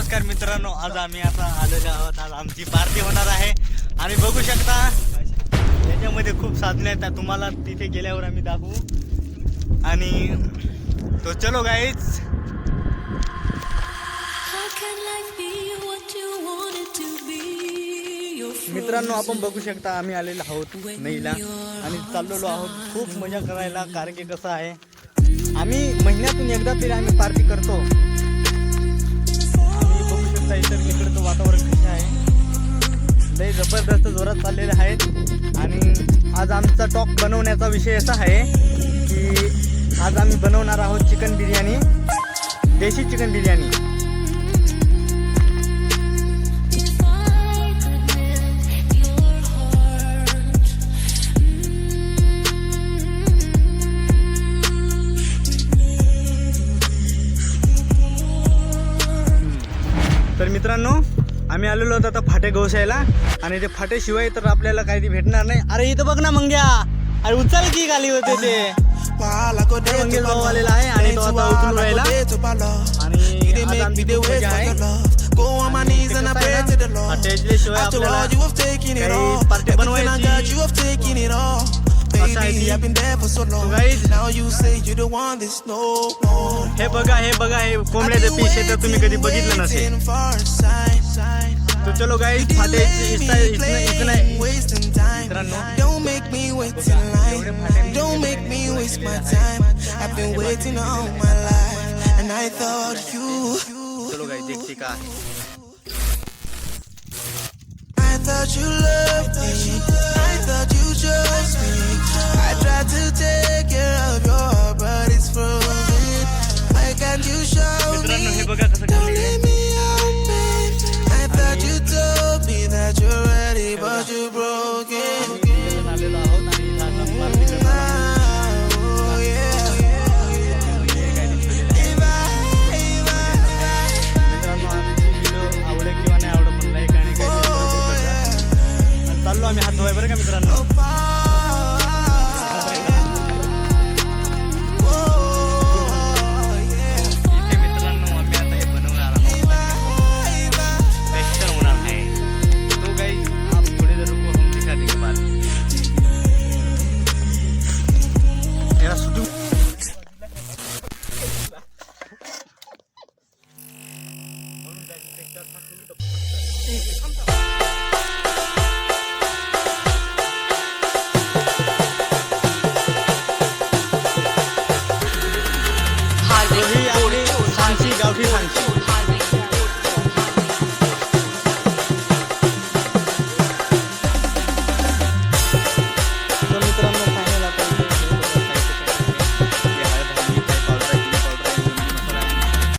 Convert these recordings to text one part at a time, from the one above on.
नमस्कार मित्रांनो, आज आम्ही आता आलेलो आहोत. आज आमची पार्टी होणार आहे आणि बघू शकता याच्यामध्ये खूप साधने आहेत. तुम्हाला तिथे गेल्यावर आम्ही दाखवू. आणि तो चलो गाईज. मित्रांनो, आपण बघू शकता आम्ही आलेलो आहोत नईला आणि चाललेलो आहोत खूप मजा करायला. कारण की कसं आहे, आम्ही महिन्यातून एकदा तरी आम्ही पार्टी करतो. आम्ही बघू शकता इतर इकडचं वातावरण कसं आहे, लय जबरदस्त जोरात चाललेले आहेत. आणि आज आमचा टॉक बनवण्याचा विषय असा आहे की आज आम्ही बनवणार आहोत चिकन बिर्याणी, देशी चिकन बिर्याणी. तर मित्रांनो, आम्ही आलेलो होतो आता फाटे गवसायला आणि ते फाट्याशिवाय तर आपल्याला काही भेटणार नाही. अरे इथं बघ ना मंग्या, अरे उचल की खाली होते ते मंगे भाऊ आलेला आहे आणि तो आता उचलून राहिला. आणि आज आमची खूप मजा आहे. फाट्याशिवाय आपल्याला काही पार्टी बनवायची. हे बघा हे कोंबड्याचे पीस आहे, तर तुम्ही कधी बघितलं नसेल. तो चलो गाईज, फाटे चलो गाईज देखते का. I thought you loved me, I thought you chose me. I tried to take care of your heart, but it's frozen. Why can't you show me? Don't leave me open. I thought you told me that you're ready, but you broke it. चाललो आम्ही हात धुवाय बरं का मित्रांनो. इथे मित्रांनो आम्ही आता हे बनवणार आहोत, टेक्स्चर होणार आहे. तो गाईज आप थोड़ी देर रुको, हम दिखाते के बाद याला सुटू. गावठी सांगशी.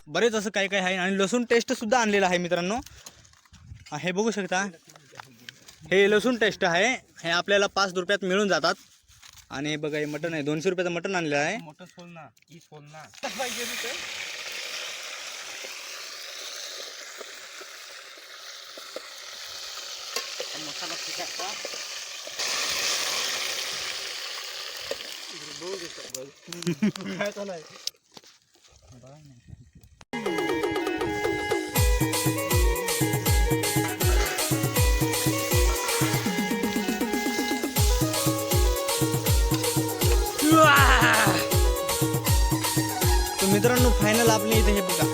बरेच असं काही काही आहे. आणि लसूण टेस्ट सुद्धा आणलेला आहे मित्रांनो. हे बघू शकता, हे लसूण टेस्ट आहे. हे आपल्याला 5 रुपयात मिळून जातात. आणि हे बघा, हे मटण आहे, 200 रुपयाचं मटण आणलेलं आहे. मसाला काय चालू आहे. तर मित्रांनो, फायनल आपल्या इथे हे बघा,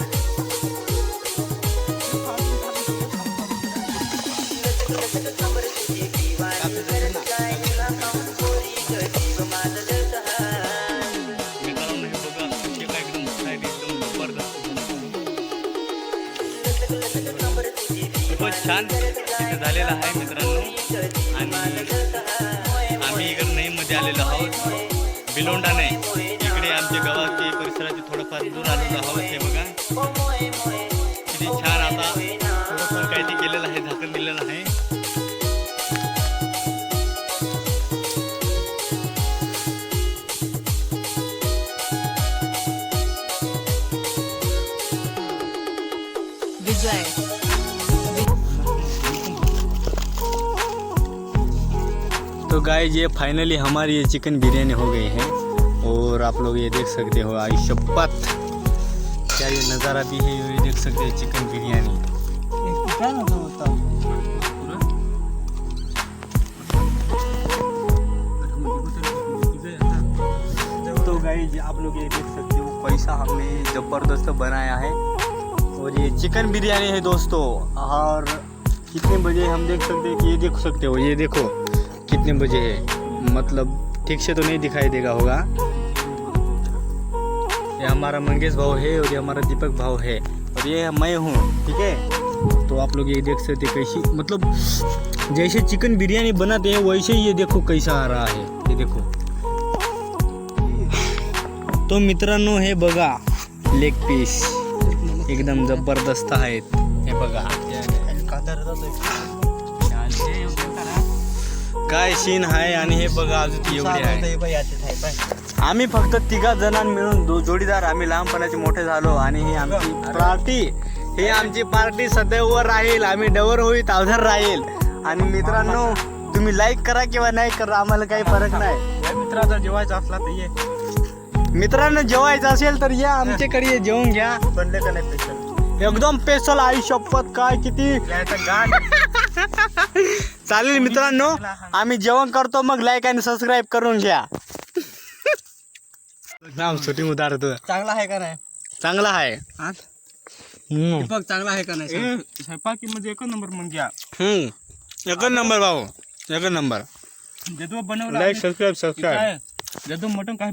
खूपच छान इथे झालेलं आहे मित्रांनो. आणि आम्ही इकडे नईमध्ये आलेलो आहोत, बिलोंडा नाही, इकडे आमच्या गावाचे परिसराचे थोडंफार दूर आलेलो आहोत. हे बघा किती छान. आता थोडंफार काही ते केलेलं आहे, झाकण दिलेलं आहे. तो गाइस, ये फाइनली हमारी ये चिकन बिरयानी हो गई है और आप लोग ये देख सकते हो, आई शपथ क्या ये नज़ारा भी है, ये देख सकते हैं चिकन बिरयानी। छान होता. तो गाइस आप लोग ये देख सकते हो कैसा हमने जबरदस्त बनाया है. और ये चिकन बिरयानी है दोस्तों. और कितने बजे हम देख सकते हैं कि ये देख सकते हो, ये देखो कितने बजे है. मतलब ठीक से तो नहीं दिखाई देगा होगा. ये हमारा मंगेश भाव है और ये हमारा दीपक भाव है और ये मैं हूँ. ठीक है, तो आप लोग ये देख सकते कैसी, मतलब जैसे चिकन बिरयानी बनाते हैं वैसे ही ये देखो कैसा आ रहा है. ये देखो. तो मित्रांनो हे बघा लेग पीस एकदम जबरदस्त आहेत. हे बघा काय सीन आहे. आणि हे बघा अजून एवढे आहे. आम्ही फक्त 3 जणां मिळून जोडीदार आम्ही लहानपणाचे मोठे झालो. आणि ही आमची पार्टी, ही आमची पार्टी सदैव राहील. आम्ही डवर होईत अवधर राहील. आणि मित्रांनो तुम्ही लाईक करा किंवा नाही करा आम्हाला काही फरक नाही. मित्राचा जेवायचा असला तर ये. मित्रांनो जेवायचं असेल तर या आमच्याकडे ये, जेवून घ्या. बनले का नाही स्पेशल एकदम स्पेशल. आई शपथ काय किती चालेल. मित्रांनो आम्ही जेवण करतो मग लाईक आणि सबस्क्राईब करून घ्या. नाव शूटिंग उतारतो. चांगला आहे का नाही? चांगला आहे. दीपक चांगला आहे का नाही? स्वयंपाकी मध्ये एकच नंबर म्हणजे एकच नंबर भाऊ, एकच नंबर. जदू बनवला लाईक सबस्क्राईब. जदू मटण काय